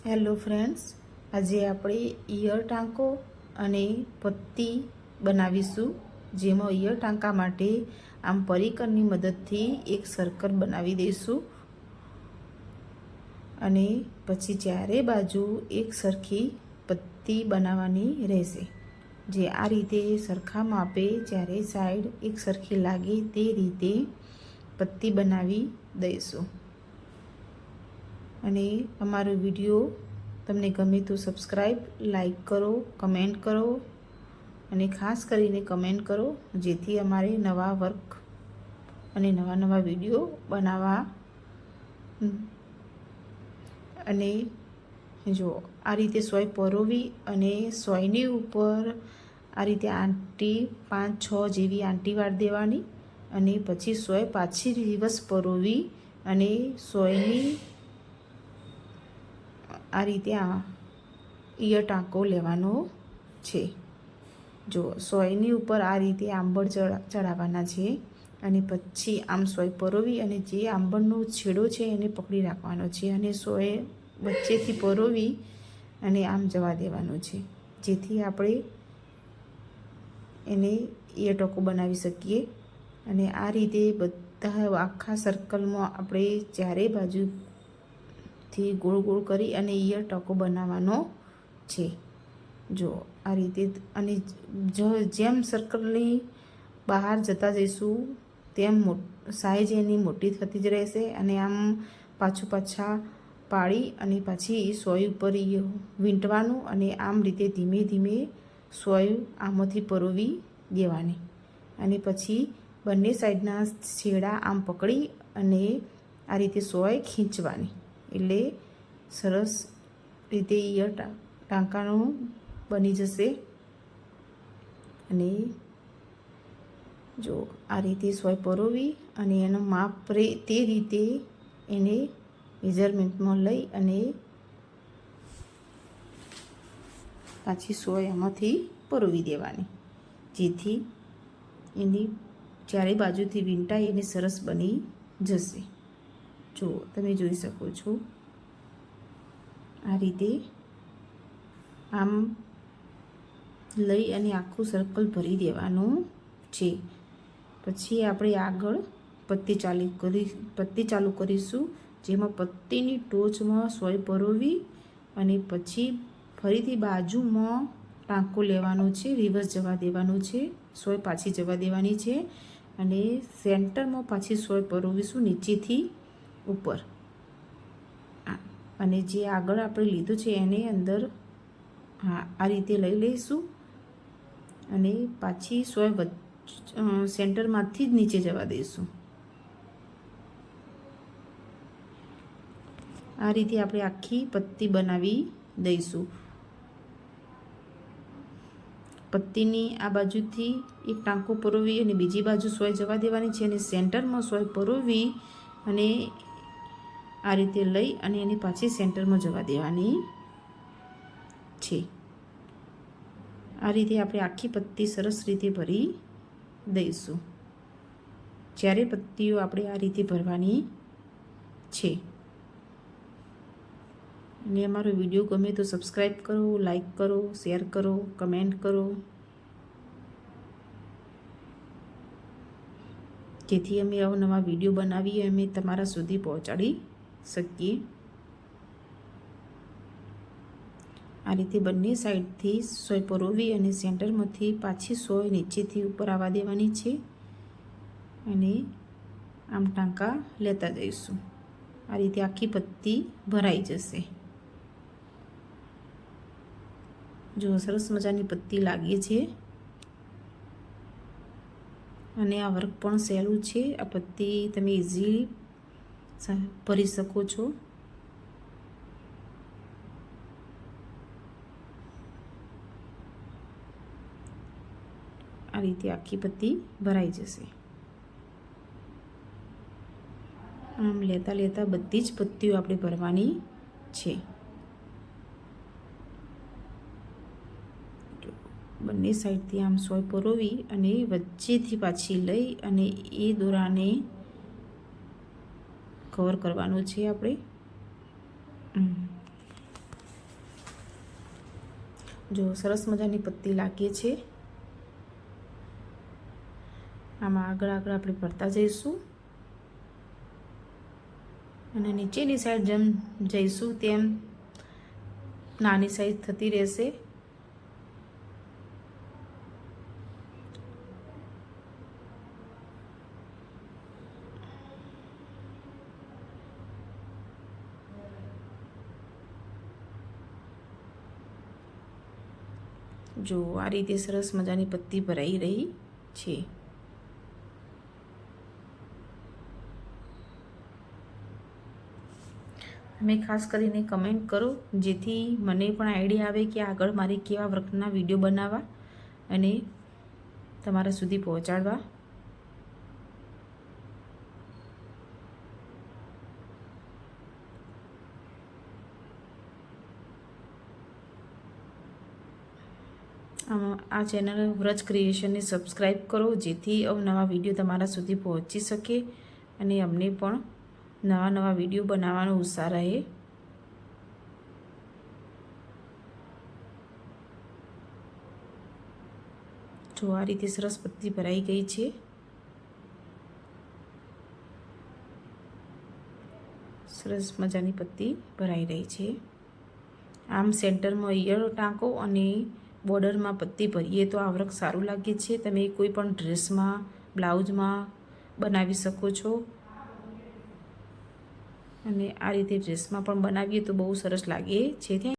Hello friends, આજે આપણે ઈયર ટાંકો અને પત્તી બનાવીશું. જેમાં ઈયર ટાંકા માટે આમ પરિકરની મદદથી એક સર્કલ બનાવી દઈશું અને પછી ચારે બાજુ એક સરખી પત્તી બનાવવાની રહેશે. જે આ રીતે સરખા માપે ચારે સાઈડ એક સરખી લાગે તે રીતે પત્તી બનાવી દઈશું. અને અમારો વિડીયો તમને ગમે તો સબસ્ક્રાઈબ, લાઈક કરો, કમેન્ટ કરો અને ખાસ કરીને કમેન્ટ કરો, જેથી અમારે નવા વર્ક અને નવા વિડીયો બનાવવા. અને જો આ રીતે સોય પરોવી અને સોયની ઉપર આ રીતે આંટી 5-6 જેવી આંટી વાળ દેવાની અને પછી સોય પાછી રિવર્સ પરોવી અને સોયની આ રીતે આ ઈયર ટાંકો લેવાનો છે. જો સોયની ઉપર આ રીતે આંબળ ચડાવવાના છે અને પછી આમ સોય પરોવી અને જે આંબળનો છેડો છે એને પકડી રાખવાનો છે અને સોય વચ્ચેથી પરોવી અને આમ જવા દેવાનો છે, જેથી આપણે એને ઈયર ટાંકો બનાવી શકીએ. અને આ રીતે બધા આખા સર્કલમાં આપણે ચારે બાજુથી ગોળ ગોળ કરી અને ઈયર ટાંકો બનાવવાનો છે. જો આ રીતે. અને જેમ સર્કલની બહાર જતા જઈશું તેમ સાઈઝ એની મોટી થતી જ રહેશે. અને આમ પાછા પાડી અને પાછી સોય ઉપર વીંટવાનું અને આમ રીતે ધીમે ધીમે સોય આમાંથી પરોવી દેવાની અને પછી બંને સાઈડના છેડા આમ પકડી અને આ રીતે સોય ખીંચવાની. એટલે સરસ રીતે ઈયર ટાંકાનું બની જશે. અને જો આ રીતે સોય પરોવી અને એનો માપ તે રીતે એને મેઝરમેન્ટમાં લઈ અને પાછી સોય આમાંથી પરોવી દેવાની, જેથી એની ચારે બાજુથી વીંટાઈ અને સરસ બની જશે. જો તમે જોઈ શકો છો આ રીતે આમ લઈ અને આખું સર્કલ ભરી દેવાનું છે. પછી આપણે આગળ પત્તી ચાલુ કરીશું, જેમાં પત્તીની ટોચમાં સોય પરોવી અને પછી ફરીથી બાજુમાં ટાંકો લેવાનો છે, રિવર્સ જવા દેવાનું છે, સોય પાછી જવા દેવાની છે અને સેન્ટરમાં પાછી સોય પરોવીશું નીચેથી ઉપર. અને જે આગળ આપણે લીધું છે એને અંદર આ રીતે લઈ લઈશું અને પાછી સોય સેન્ટરમાંથી જ નીચે જવા દઈશું. આ રીતે આપણે આખી પત્તી બનાવી દઈશું. પત્તીની આ બાજુથી એક ટાંકો પરોવી અને બીજી બાજુ સોય જવા દેવાની છે અને સેન્ટરમાં સોય પરોવી અને આ રીતે લઈ અને એની પાછી સેન્ટરમાં જવા દેવાની છે. આ રીતે આપણે આખી પત્તી સરસ રીતે ભરી દઈશું. ચારે પત્તીઓ આપણે આ રીતે ભરવાની છે. અને અમારો વિડીયો ગમે તો સબસ્ક્રાઈબ કરો, લાઈક કરો, શેર કરો, કમેન્ટ કરો, જેથી અમે અવનવા વિડીયો બનાવીએ અમે તમારા સુધી પહોંચાડી શકીએ. આ રીતે બંને સાઈડથી સોય પરોવી અને સેન્ટરમાંથી પાછી સોય નીચેથી ઉપર આવવા દેવાની છે અને આમ ટાંકા લેતા જઈશું. આ રીતે આખી પત્તી ભરાઈ જશે. જો સરસ મજાની પત્તી લાગે છે અને આ વર્ક પણ સહેલું છે. આ પત્તી તમે ઇઝીલી ભરી શકો છો. આ રીતે આખી પત્તી ભરાઈ જશે. આમ લેતા બધી જ પત્તીઓ આપણે ભરવાની છે. બંને સાઈડથી આમ સોય પરોવી અને વચ્ચેથી પાછી લઈ અને એ દોરાને કવર કરવાનું છે આપણે. જો સરસ મજાની પત્તી લાગે છે. આમાં આગળ આપણે ભરતા જઈશું અને નીચેની સાઈડ જેમ જઈશું તેમ નાની સાઈઝ થતી રહેશે. જો આ રીતે સરસ મજાની પત્તી ભરાઈ રહી છે. તમે ખાસ કરીને કમેન્ટ કરો જેથી મને પણ આઈડિયા આવે કે આગળ મારે કેવા વર્કના વિડીયો બનાવવા અને તમારા સુધી પહોંચાડવા. આ ચેનલ વ્રજ ક્રિએશનને સબસ્ક્રાઈબ કરો જેથી અવનવા વિડીયો તમારા સુધી પહોંચી શકે અને અમને પણ નવા વિડીયો બનાવવાનો ઉત્સાહ રહે. જો આ રીતે સરસ પત્તી ભરાઈ ગઈ છે. સરસ મજાની પત્તી ભરાઈ રહી છે. આમ સેન્ટરમાં ઈયળ ટાંકો અને બોર્ડરમાં પત્તી ભરીએ તો આ વર્ક સારું લાગે છે. તમે કોઈ પણ ડ્રેસમાં બ્લાઉઝમાં બનાવી શકો છો અને આ રીતે ડ્રેસમાં પણ બનાવીએ તો બહુ સરસ લાગે છે.